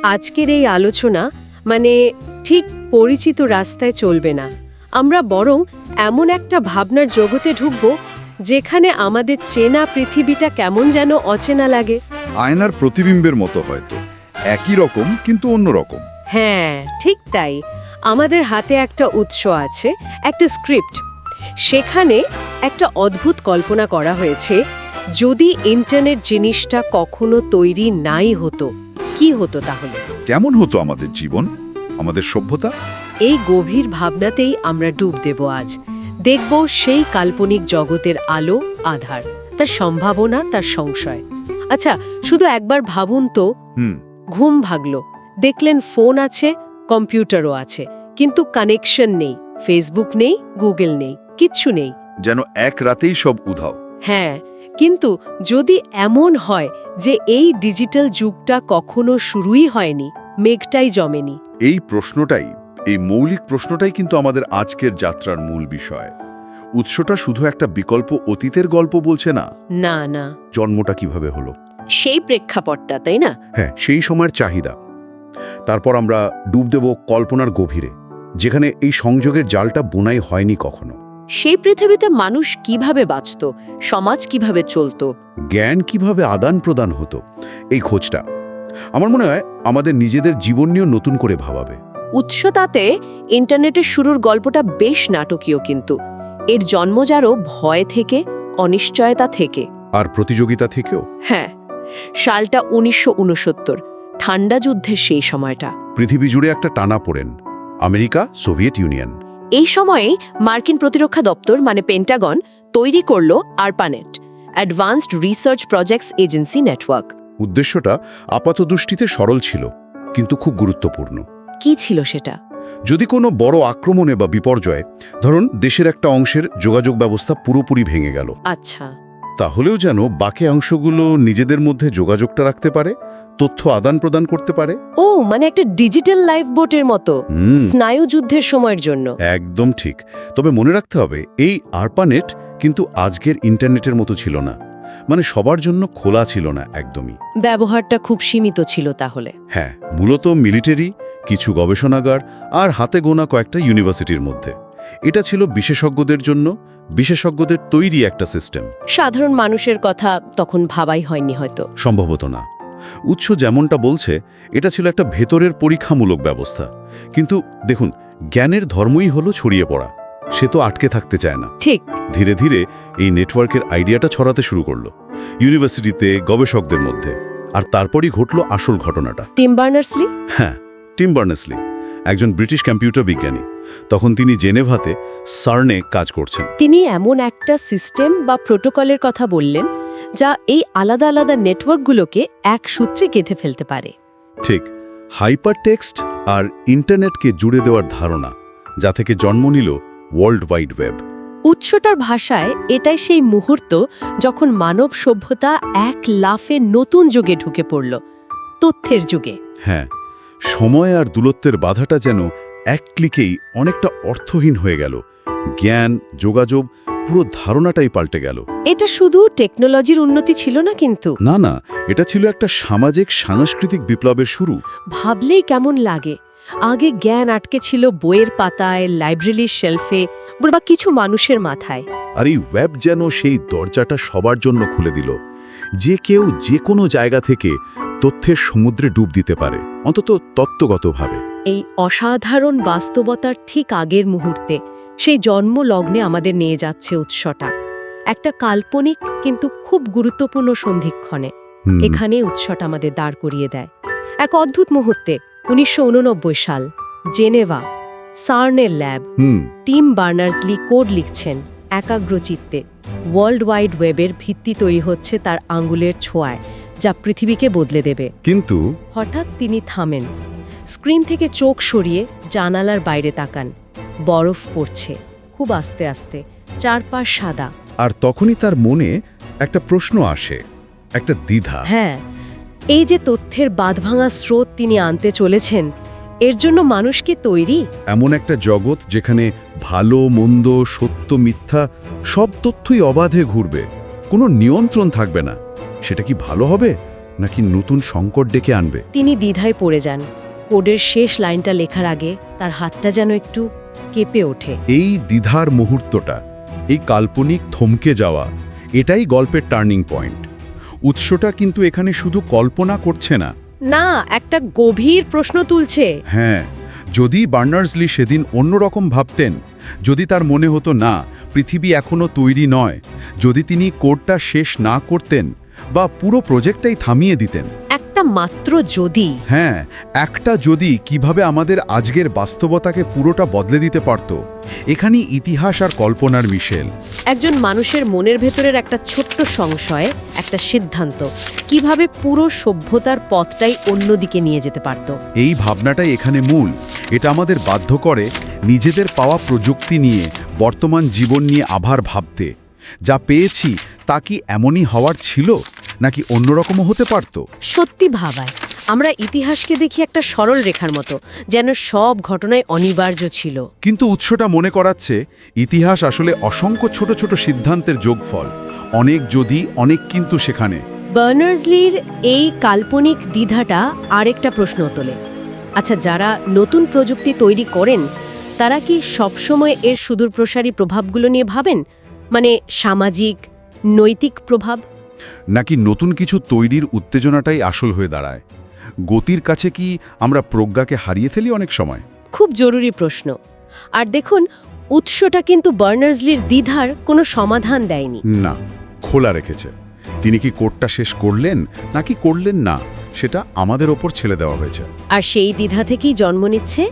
আজকের এই আলোচনা মানে ঠিক পরিচিত রাস্তায় চলবে না। আমরা বরং এমন একটা ভাবনার জগতে ঢুকব যেখানে আমাদের চেনা পৃথিবীটা কেমন যেন অচেনা লাগে। আয়নার প্রতিবিম্বের মতো হয়তো, একই রকম কিন্তু অন্য রকম। হ্যাঁ, ঠিক তাই। আমাদের হাতে একটা উৎস আছে, একটা স্ক্রিপ্ট। সেখানে একটা অদ্ভুত কল্পনা করা হয়েছে, যদি ইন্টারনেট জিনিসটা কখনো তৈরি নাই হতো, কি হতো তাহলে? কেমন হতো আমাদের জীবন, আমাদের সভ্যতা? এই গভীর ভাবনাতেই আমরা ডুব দেব আজ। দেখব সেই কাল্পনিক জগতের আলো আধার, তার সম্ভাবনা, তার সংশয়। আচ্ছা, শুধু একবার ভাবুন তো, ঘুম ভাগল, দেখলেন ফোন আছে, কম্পিউটারও আছে, কিন্তু কানেকশন নেই, ফেসবুক নেই, গুগল নেই, কিচ্ছু নেই। যেন এক রাতেই সব উধাও। হ্যাঁ, কিন্তু যদি এমন হয় যে এই ডিজিটাল যুগটা কখনো শুরুই হয়নি, মেঘটাই জমেনি। এই প্রশ্নটাই, এই মৌলিক প্রশ্নটাই কিন্তু আমাদের আজকের যাত্রার মূল বিষয়। উৎসটা শুধু একটা বিকল্প অতীতের গল্প বলছে না। না না, জন্মটা কিভাবে হলো, সেই প্রেক্ষাপটটা, তাই না? হ্যাঁ, সেই সময়ের চাহিদা। তারপর আমরা ডুব দেব কল্পনার গভীরে, যেখানে এই সংযোগের জালটা বোনাই হয়নি কখনো। সেই পৃথিবীতে মানুষ কিভাবে বাঁচত, সমাজ কিভাবে চলত, জ্ঞান কিভাবে আদান প্রদান হতো, এই খোঁজটা আমার মনে হয় আমাদের নিজেদের জীবন নিয়েও নতুন করে ভাবাবে। উৎসতাতে ইন্টারনেটের শুরুর গল্পটা বেশ নাটকীয়, কিন্তু এর জন্মজারও ভয় থেকে, অনিশ্চয়তা থেকে, আর প্রতিযোগিতা থেকেও। হ্যাঁ, সালটা 1969, ঠান্ডা যুদ্ধের সেই সময়টা। পৃথিবী জুড়ে একটা টানা পড়েন, আমেরিকা, সোভিয়েত ইউনিয়ন। এই সময়েই মার্কিন প্রতিরক্ষা দপ্তর মানে পেন্টাগন তৈরি করল ARPANET, advanced research projects agency network. উদ্দেশ্যটা আপাতদৃষ্টিতে সরল ছিল, কিন্তু খুব গুরুত্বপূর্ণ। কি ছিল সেটা? যদি কোনো বড় আক্রমণে বা বিপর্যয়ে, ধরুন দেশের একটা অংশের যোগাযোগ ব্যবস্থা পুরোপুরি ভেঙে গেল, আচ্ছা, তাহলেও যেন বাকি অংশগুলো নিজেদের মধ্যে যোগাযোগটা রাখতে পারে, তথ্য আদান প্রদান করতে পারে। ও, মানে একটা ডিজিটাল লাইফ বোটের মতো, স্নায়ু যুদ্ধের সময়ের জন্য। একদম ঠিক। তবে মনে রাখতে হবে, এই আরপানেট কিন্তু আজকের ইন্টারনেটের মতো ছিল না, মানে সবার জন্য খোলা ছিল না একদমই। ব্যবহারটা খুব সীমিত ছিল তাহলে। হ্যাঁ, মূলত মিলিটারি, কিছু গবেষণাগার আর হাতে গোনা কয়েকটা ইউনিভার্সিটির মধ্যে। এটা ছিল বিশেষজ্ঞদের জন্য, বিশেষজ্ঞদের তৈরি একটা সিস্টেম। সাধারণ মানুষের কথা তখন ভাবাই হয়নি হয়তো। সম্ভবত না। উৎস যেমনটা বলছে, এটা ছিল একটা ভেতরের পরীক্ষামূলক ব্যবস্থা। কিন্তু দেখুন, জ্ঞানের ধর্মই হলো ছড়িয়ে পড়া, সে তো আটকে থাকতে চায় না। ঠিক। ধীরে ধীরে এই নেটওয়ার্কের আইডিয়াটা ছড়াতে শুরু করলো ইউনিভার্সিটিতে, গবেষকদের মধ্যে। আর তারপরই ঘটলো আসল ঘটনাটা। Team Berners-Lee? হ্যাঁ, টিম বার্নার্স-লি, একজন ব্রিটিশ কম্পিউটার বিজ্ঞানী। তখন তিনি জেনেভাতে সার্নে কাজ করছেন। তিনি এমন একটা সিস্টেম বা প্রোটোকলের কথা বললেন যা এই আলাদা আলাদা নেটওয়ার্কগুলোকে এক সূত্রে গেঁথে ফেলতে পারে। ঠিক, হাইপার টেক্সট আর ইন্টারনেটকে জুড়ে দেওয়ার ধারণা, যা থেকে জন্ম নিল ওয়ার্ল্ড ওয়াইড ওয়েব। উৎসটার ভাষায় এটাই সেই মুহূর্ত যখন মানব সভ্যতা এক লাফে নতুন যুগে ঢুকে পড়ল, তথ্যের যুগে। হ্যাঁ, সময় আর দূরত্বের বাধাটা যেন এক ক্লিকেই অনেকটা অর্থহীন হয়ে গেল। জ্ঞান, যোগাযোগ, পুরো ধারণাটাই পাল্টে গেল। এটা শুধু টেকনোলজির উন্নতি ছিল না কিন্তু। না না, এটা ছিল একটা সামাজিক সাংস্কৃতিক বিপ্লবের শুরু। ভাবলেই কেমন লাগে, আগে জ্ঞান আটকে ছিল বইয়ের পাতায়, লাইব্রেরির শেলফে বা কিছু মানুষের মাথায়। আর এই ওয়েব যেন সেই দরজাটা সবার জন্য খুলে দিল, যে কেউ যে কোনো জায়গা থেকে তথ্যের সমুদ্রে ডুব দিতে পারে, অন্তত তত্ত্বগতভাবে। এই অসাধারণ বাস্তবতার ঠিক আগের মুহূর্তে, সেই জন্মলগ্নে আমাদের নিয়ে যাচ্ছে উৎসটা, একটা কাল্পনিক কিন্তু খুব গুরুত্বপূর্ণ সন্ধিক্ষণে। এখানে উৎসটা আমাদের দাঁড় করিয়ে দেয় এক অদ্ভুত মুহূর্তে। 1989 সাল, জেনেভা, সার্নের ল্যাব। টিম বার্নার্স-লি কোড লিখছেন একাগ্রচিত্তে। ওয়ার্ল্ড ওয়াইড ওয়েবের ভিত্তি তৈরি হচ্ছে তার আঙ্গুলের ছোঁয়ায়, যা পৃথিবীকে বদলে দেবে। কিন্তু হঠাৎ তিনি থামেন, স্ক্রিন থেকে চোখ সরিয়ে জানালার বাইরে তাকান। বরফ পড়ছে খুব আস্তে আস্তে, চারপাশ সাদা। আর তখনই তার মনে একটা প্রশ্ন আসে, একটা দ্বিধা। হ্যাঁ, এই যে তথ্যের বাঁধভাঙা স্রোত তিনি আনতে চলেছেন, এর জন্য মানুষ কি তৈরি? এমন একটা জগৎ যেখানে ভালো মন্দ, সত্য মিথ্যা সব তথ্যই অবাধে ঘুরবে, কোনো নিয়ন্ত্রণ থাকবে না। সেটা কি ভালো হবে, নাকি নতুন সংকট ডেকে আনবে? তিনি দ্বিধায় পড়ে যান। কোডের শেষ লাইনটা লেখার আগে তার হাতটা যেন একটু কেঁপে ওঠে। এই দ্বিধার মুহূর্তটা, এই কাল্পনিক থমকে যাওয়া, এটাই গল্পের টার্নিং পয়েন্ট। উৎসটা কিন্তু এখানে শুধু কল্পনা করছে না, না, একটা গভীর প্রশ্ন তুলছে। হ্যাঁ, যদি বার্নার্স-লি সেদিন অন্যরকম ভাবতেন, যদি তার মনে হতো না পৃথিবী এখনো তৈরি নয়, যদি তিনি কোডটা শেষ না করতেন বা পুরো প্রজেক্টটাই থামিয়ে দিতেন। একটা মাত্র যদি। হ্যাঁ, একটা যদি কিভাবে আমাদের আজকের বাস্তবতাকে পুরোটা বদলে দিতে পারত। এখানেই ইতিহাস আর কল্পনার মিশেল। একজন মানুষের মনের ভেতরের একটা ছোট্ট সংশয়, একটা সিদ্ধান্ত কিভাবে পুরো সভ্যতার পথটাই অন্যদিকে নিয়ে যেতে পারত। এই ভাবনাটাই এখানে মূল। এটা আমাদের বাধ্য করে নিজেদের পাওয়া প্রযুক্তি নিয়ে, বর্তমান জীবন নিয়ে আবার ভাবতে। যা পেয়েছি তা কি এমনই হওয়ার ছিল, নাকি অন্যরকমও হতে পারত? সত্যি ভাবায়। আমরা ইতিহাসকে দেখি একটা সরল রেখার মতো, যেন সব ঘটনায় অনিবার্য ছিল। কিন্তু উৎসটা মনে করাচ্ছে ইতিহাস আসলে অসংখ্য ছোট ছোট সিদ্ধান্তের যোগফল। অনেক যদি, অনেক কিন্তু সেখানে। বার্নার্স-লির এই কাল্পনিক দ্বিধাটা আরেকটা প্রশ্ন তোলে। আচ্ছা, যারা নতুন প্রযুক্তি তৈরি করেন তারা কি সবসময় এর সুদূরপ্রসারী প্রভাবগুলো নিয়ে ভাবেন? মানে সামাজিক, নৈতিক প্রভাব? নাকি নতুন কিছু তৈরির উত্তেজনাটাই আসল হয়ে দাঁড়ায়? গতির কাছে কি আমরা প্রজ্ঞাকে হারিয়ে ফেলি অনেক সময়? খুব জরুরি প্রশ্ন। আর দেখুন, উৎসটা কিন্তু বার্নার্স-লির দ্বিধার কোনো সমাধান দেয়নি। না, খোলা রেখেছে। তিনি কি কোডটা শেষ করলেন নাকি করলেন না, সেটা আমাদের ওপর ছেড়ে দেওয়া হয়েছে। আর সেই দ্বিধা থেকেই জন্ম নিচ্ছে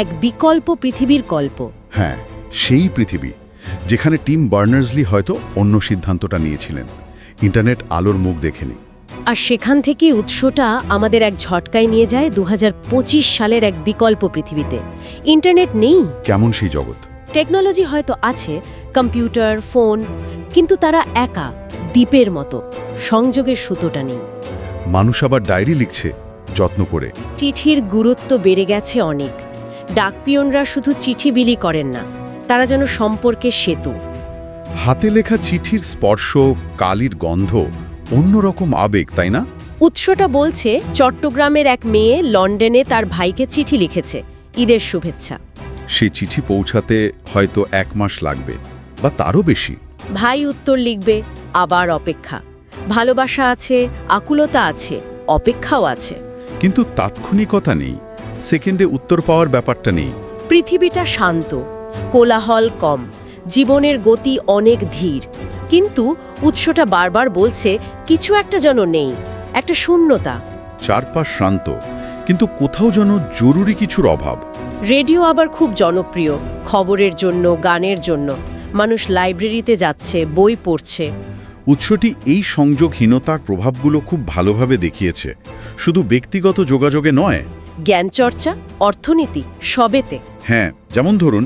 এক বিকল্প পৃথিবীর গল্প। হ্যাঁ, সেই পৃথিবী যেখানে টিম বার্নার্স-লি হয়তো অন্য সিদ্ধান্তটা নিয়েছিলেন, ইন্টারনেট আলোর মুখ দেখেনি। আর সেখান থেকেই উৎসটা আমাদের এক ঝটকায় নিয়ে যায় 2025 সালের এক বিকল্প পৃথিবীতে। ইন্টারনেট নেই। কেমন সেই জগৎ? টেকনোলজি হয়তো আছে, কম্পিউটার, ফোন, কিন্তু তারা একা, দ্বীপের মতো। সংযোগের সুতোটা নেই। মানুষ আবার ডায়েরি লিখছে যত্ন করে। চিঠির গুরুত্ব বেড়ে গেছে অনেক। ডাকপিয়নরা শুধু চিঠি বিলি করেন না, তারা যেন সম্পর্কের সেতু। হাতে লেখা চিঠির স্পর্শ, কালির গন্ধ, অন্যরকম আবেগ, তাই না? উৎসটা বলছে চট্টগ্রামের এক মেয়ে লন্ডনে তার ভাইকে চিঠি লিখেছে, ঈদের শুভেচ্ছা। সেই চিঠি পৌঁছাতে হয়তো 1 মাস লাগবে বা তারও বেশি। ভাই উত্তর লিখবে, আবার অপেক্ষা। ভালোবাসা আছে, আকুলতা আছে, অপেক্ষাও আছে। কিন্তু তাৎক্ষণিকতা নেই, সেকেন্ডে উত্তর পাওয়ার ব্যাপারটা নেই। পৃথিবীটা শান্ত, কোলাহল কম, জীবনের গতি অনেক ধীর। কিন্তু উৎসটা বারবার বলছে কিছু একটা যেন নেই, একটা শূন্যতা। চারপাশ শান্ত, কিন্তু কোথাও যেন জরুরি কিছুর অভাব। রেডিও আবার খুব জনপ্রিয়, খবরের জন্য, গানের জন্য। মানুষ লাইব্রেরিতে যাচ্ছে, বই পড়ছে। উৎসটি এই সংযোগহীনতার প্রভাবগুলো খুব ভালোভাবে দেখিয়েছে, শুধু ব্যক্তিগত যোগাযোগে নয়। জ্ঞানচর্চা, অর্থনীতি, সবেতে। হ্যাঁ, যেমন ধরুন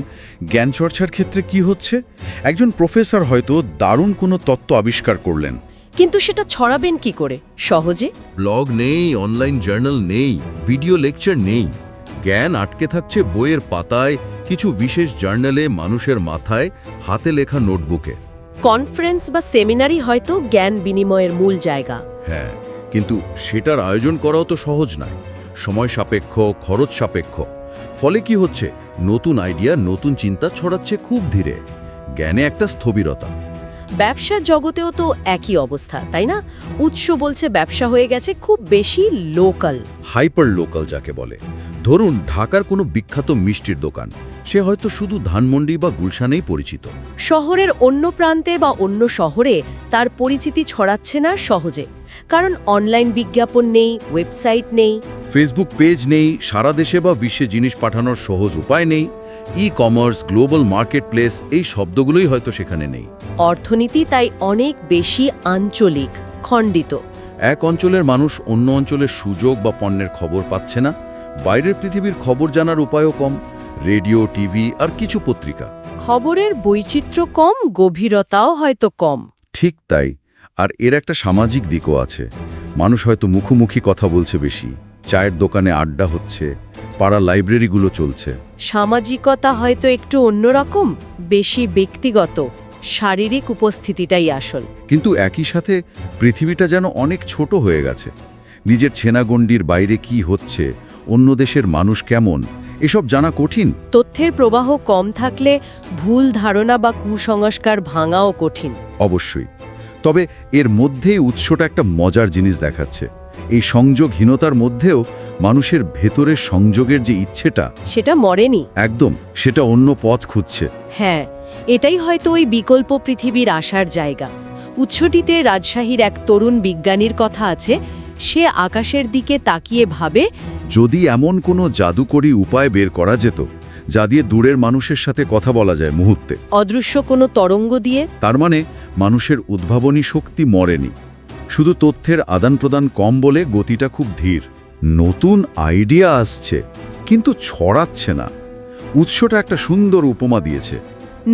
জ্ঞানচর্চার ক্ষেত্রে কি হচ্ছে, একজন প্রফেসর হয়তো দারুণ কোনো তত্ত্ব আবিষ্কার করলেন, কিন্তু সেটা ছড়াবেন কি করে সহজে? ব্লগ নেই, অনলাইন জার্নাল নেই, ভিডিও লেকচার নেই। জ্ঞান আটকে থাকছে বইয়ের পাতায়, কিছু বিশেষ জার্নালে, মানুষের মাথায়, হাতে লেখা নোটবুকে। কনফারেন্স বা সেমিনারই হয়তো জ্ঞান বিনিময়ের মূল জায়গা। হ্যাঁ, কিন্তু সেটার আয়োজন করাও তো সহজ নয়। সময় সাপেক্ষ, খরচ সাপেক্ষ। ফলে কি হচ্ছে, নতুন আইডিয়া, নতুন চিন্তা ছড়াচ্ছে খুব ধীরে। জ্ঞানে একটা স্থবিরতা। ব্যবসার জগতেও তো একই অবস্থা, তাই না? উৎস বলছে ব্যবসা হয়ে গেছে খুব বেশি লোকাল। হাইপার লোকাল যাকে বলে। ধরুন ঢাকার কোনো বিখ্যাত মিষ্টির দোকান, সে হয়তো শুধু ধানমন্ডি বা গুলশানেই পরিচিত। শহরের অন্য প্রান্তে বা অন্য শহরে তার পরিচিতি ছড়াচ্ছে না সহজে, কারণ অনলাইন বিজ্ঞাপন নেই, ওয়েবসাইট নেই, ফেসবুক পেজ নেই, সারা দেশে বা বিশ্বে জিনিস পাঠানোর সহজ উপায় নেই। E commerce, global market place, এই শব্দগুলোই হয়তো সেখানে নেই। অর্থনীতি তাই অনেক বেশি আঞ্চলিক, খণ্ডিত। এক অঞ্চলের মানুষ অন্য অঞ্চলের সুযোগ বা পণ্যের খবর পাচ্ছে না। বাইরের পৃথিবীর খবর জানার উপায়ও কম। রেডিও, টিভি আর কিছু পত্রিকা। খবরের বৈচিত্র্য কম, গভীরতাও হয়তো কম। ঠিক তাই। আর এর একটা সামাজিক দিকও আছে। মানুষ হয়তো মুখোমুখি কথা বলছে বেশি, চায়ের দোকানে আড্ডা হচ্ছে, পাড়া লাইব্রেরিগুলো চলছে। সামাজিকতা হয়তো একটু অন্যরকম, বেশি ব্যক্তিগত, শারীরিক উপস্থিতিটাই আসল। কিন্তু একই সাথে পৃথিবীটা যেন অনেক ছোট হয়ে গেছে। নিজের ছেনাগণ্ডির বাইরে কি হচ্ছে, অন্য দেশের মানুষ কেমন, এসব জানা কঠিন। তথ্যের প্রবাহ কম থাকলে ভুল ধারণা বা কুসংস্কার ভাঙাও কঠিন। অবশ্যই। তবে এর মধ্যেই উৎসটা একটা মজার জিনিস দেখাচ্ছে। এই সংযোগহীনতার মধ্যেও মানুষের ভেতরের সংযোগের যে ইচ্ছেটা, সেটা মরেনি। একদম, সেটা অন্য পথ খুঁজছে। হ্যাঁ, এটাই হয়তো ওই বিকল্প পৃথিবীর আসার জায়গা। উৎসটিতে রাজশাহীর এক তরুণ বিজ্ঞানীর কথা আছে। সে আকাশের দিকে তাকিয়ে ভাবে, যদি এমন কোনো জাদুকরী উপায় বের করা যেত যা দিয়ে দূরের মানুষের সাথে কথা বলা যায় মুহূর্তে, অদৃশ্য কোনো তরঙ্গ দিয়ে। তার মানে মানুষের উদ্ভাবনী শক্তি মরেনি, শুধু তথ্যের আদান প্রদান কম বলে গতিটা খুব ধীর। নতুন আইডিয়া আসছে কিন্তু ছড়াচ্ছে না। উৎসটা একটা সুন্দর উপমা দিয়েছে।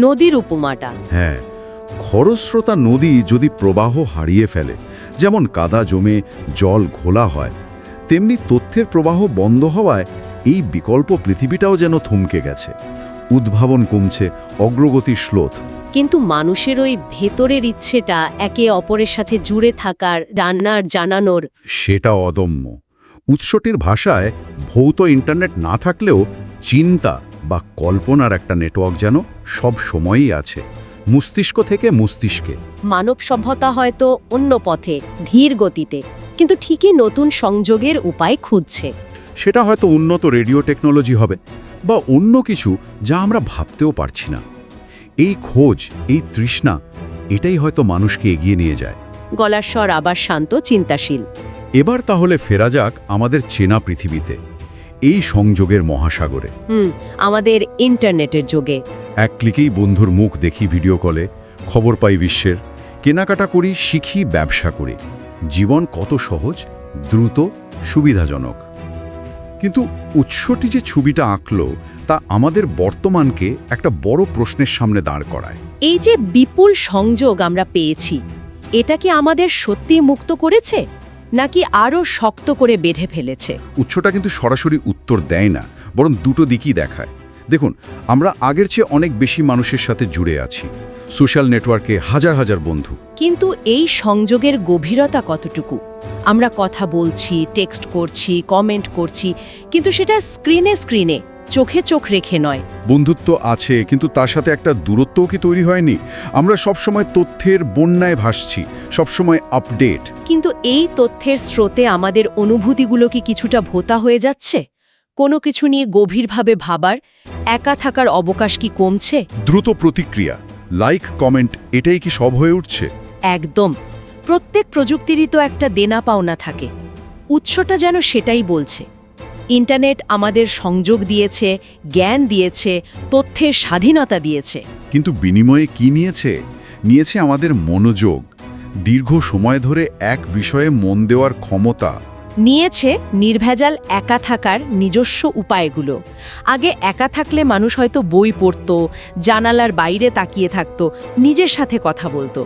নদীর উপমাটা। হ্যাঁ, খরস্রোতা নদী যদি প্রবাহ হারিয়ে ফেলে, যেমন কাদা জমে জল ঘোলা হয়, তেমনি তথ্যের প্রবাহ বন্ধ হওয়ায় এই বিকল্প পৃথিবীটাও যেন থমকে গেছে। উদ্ভাবন কমছে, অগ্রগতি শ্লোথ। কিন্তু মানুষের ওই ভেতরের ইচ্ছেটা একে অপরের সাথে জুড়ে থাকার, জানার, জানানোর, সেটা অদম্য। উৎসটির ভাষায় ভৌত ইন্টারনেট না থাকলেও চিন্তা বা কল্পনার একটা নেটওয়ার্ক যেন সব সময়ই আছে, মস্তিষ্ক থেকে মস্তিষ্কে। মানব সভ্যতা হয়তো অন্য পথে, ধীর গতিতে, কিন্তু ঠিকই নতুন সংযোগের উপায় খুঁজছে। সেটা হয়তো উন্নত রেডিও টেকনোলজি হবে বা অন্য কিছু যা আমরা ভাবতেও পারছি না। এই খোঁজ, এই তৃষ্ণা, এটাই হয়তো মানুষকে এগিয়ে নিয়ে যায়। গলার স্বর আবার শান্ত, চিন্তাশীল। এবার তাহলে ফেরা যাক আমাদের চেনা পৃথিবীতে, এই সংযোগের মহাসাগরে। আমাদের ইন্টারনেটের যুগে। এক ক্লিকেই বন্ধুর মুখ দেখি ভিডিও কলে, খবর পাই বিশ্বের, কেনাকাটা করি, শিখি, ব্যবসা করি। জীবন কত সহজ, দ্রুত, সুবিধাজনক। কিন্তু উৎসটি যে ছবিটা আঁকলো তা আমাদের বর্তমানকে একটা বড় প্রশ্নের সামনে দাঁড় করায়। এই যে বিপুল সংযোগ আমরা পেয়েছি, এটা কি আমাদের সত্যি মুক্ত করেছে, নাকি আরও শক্ত করে বেঁধে ফেলেছে? উৎসটা কিন্তু সরাসরি উত্তর দেয় না, বরং দুটো দিকই দেখায়। দেখুন, আমরা আগের চেয়ে অনেক বেশি মানুষের সাথে জুড়ে আছি, সোশ্যাল নেটওয়ার্কে হাজার হাজার বন্ধু। কিন্তু এই সংযোগের গভীরতা কতটুকু? আমরা কথা বলছি, টেক্সট করছি, কমেন্ট করছি, কিন্তু সেটা স্ক্রিনে, চোখে চোখ রেখে নয়। বন্ধুত্ব আছে, কিন্তু তার সাথে একটা দূরত্বও কি তৈরি হয়নি? আমরা সবসময় তথ্যের বন্যায় ভাসছি, সবসময় আপডেট। কিন্তু এই তথ্যের স্রোতে আমাদের অনুভূতিগুলো কি কিছুটা ভোঁতা হয়ে যাচ্ছে? কোনো কিছু নিয়ে গভীরভাবে ভাবার, একা থাকার অবকাশ কি কমছে? দ্রুত প্রতিক্রিয়া, লাইক, কমেন্ট, এটাই কি সব হয়ে উঠছে? একদম। প্রত্যেক প্রযুক্তিরই তো একটা দেনা পাওনা থাকে। উৎসটা যেন সেটাই বলছে। ইন্টারনেট আমাদের সংযোগ দিয়েছে, জ্ঞান দিয়েছে, তথ্যের স্বাধীনতা দিয়েছে। কিন্তু বিনিময়ে কি নিয়েছে? নিয়েছে আমাদের মনোযোগ, দীর্ঘ সময় ধরে এক বিষয়ে মন দেওয়ার ক্ষমতা। নিয়েছে নির্ভেজাল একা থাকার নিজস্ব উপায়গুলো। আগে একা থাকলে মানুষ হয়তো বই পড়ত, জানালার বাইরে তাকিয়ে থাকত, নিজের সাথে কথা বলতো।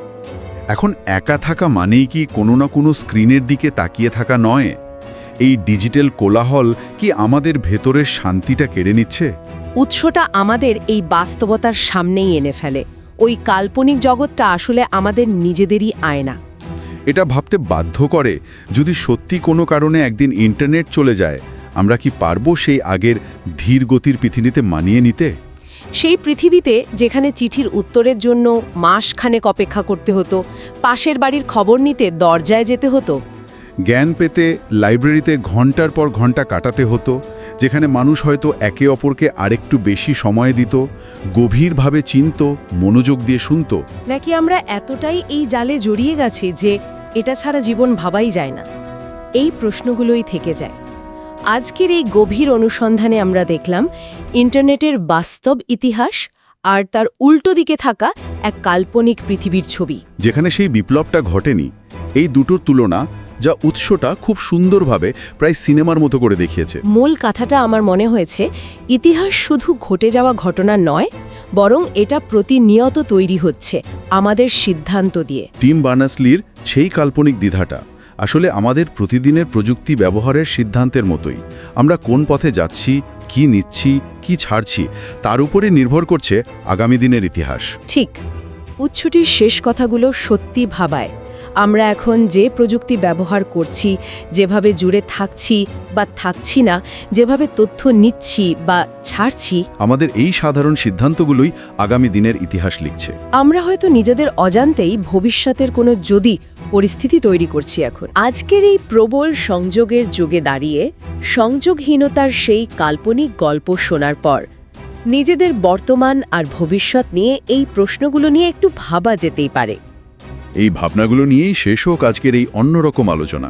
এখন একা থাকা মানেই কি কোনো না কোনো স্ক্রিনের দিকে তাকিয়ে থাকা নয়? এই ডিজিটাল কোলাহল কি আমাদের ভেতরের শান্তিটা কেড়ে নিচ্ছে? উৎসটা আমাদের এই বাস্তবতার সামনেই এনে ফেলে। ওই কাল্পনিক জগৎটা আসলে আমাদের নিজেদেরই আয়না। এটা ভাবতে বাধ্য করে, যদি সত্যি কোনো কারণে একদিন ইন্টারনেট চলে যায়, আমরা কি পারবো সেই আগের ধীর গতির পৃথিবীতে মানিয়ে নিতে? সেই পৃথিবীতে যেখানে চিঠির উত্তরের জন্য মাসখানেক অপেক্ষা করতে হতো, পাশের বাড়ির খবর নিতে দরজায় যেতে হতো, জ্ঞান পেতে লাইব্রেরিতে ঘন্টার পর ঘন্টা কাটাতে হতো, যেখানে মানুষ হয়তো একে অপরকে আরেকটু বেশি সময় দিত, গভীরভাবে চিনত, মনোযোগ দিয়ে শুনত। নাকি আমরা এতটাই এই জালে জড়িয়ে গেছি যে এটা ছাড়া জীবন ভাবাই যায় না? এই প্রশ্নগুলোই থেকে যায়। আজকের এই গভীর অনুসন্ধানে আমরা দেখলাম ইন্টারনেটের বাস্তব ইতিহাস আর তার উল্টো দিকে থাকা এক কাল্পনিক পৃথিবীর ছবি, যেখানে সেই বিপ্লবটা ঘটেনি। এই দুটোর তুলনা যা উৎসটা খুব সুন্দরভাবে প্রায় সিনেমার মতো করে দেখিয়েছে। মূল কথাটা আমার মনে হয়েছে, ইতিহাস শুধু ঘটে যাওয়া ঘটনা নয়, বরং এটা প্রতিনিয়ত তৈরি হচ্ছে আমাদের সিদ্ধান্ত দিয়ে। টিম বার্নার্স-লির সেই কাল্পনিক দ্বিধাটা আসলে আমাদের প্রতিদিনের প্রযুক্তি ব্যবহারের সিদ্ধান্তের মতোই। আমরা কোন পথে যাচ্ছি, কি নিচ্ছি, কি ছাড়ছি, তার উপরে নির্ভর করছে আগামী দিনের ইতিহাস। ঠিক। উৎসটির শেষ কথাগুলো সত্যি ভাবায়। আমরা এখন যে প্রযুক্তি ব্যবহার করছি, যেভাবে জুড়ে থাকছি বা থাকছি না, যেভাবে তথ্য নিচ্ছি বা ছাড়ছি, আমাদের এই সাধারণ সিদ্ধান্তগুলোই আগামী দিনের ইতিহাস লিখছে। আমরা হয়তো নিজেদের অজান্তেই ভবিষ্যতের কোনো যদি পরিস্থিতি তৈরি করছি এখন। আজকের এই প্রবল সংযোগের যুগে দাঁড়িয়ে সংযোগহীনতার সেই কাল্পনিক গল্প শোনার পর নিজেদের বর্তমান আর ভবিষ্যৎ নিয়ে এই প্রশ্নগুলো নিয়ে একটু ভাবা যেতেই পারে। এই ভাবনাগুলো নিয়েই শেষ হোক আজকের এই অন্যরকম আলোচনা।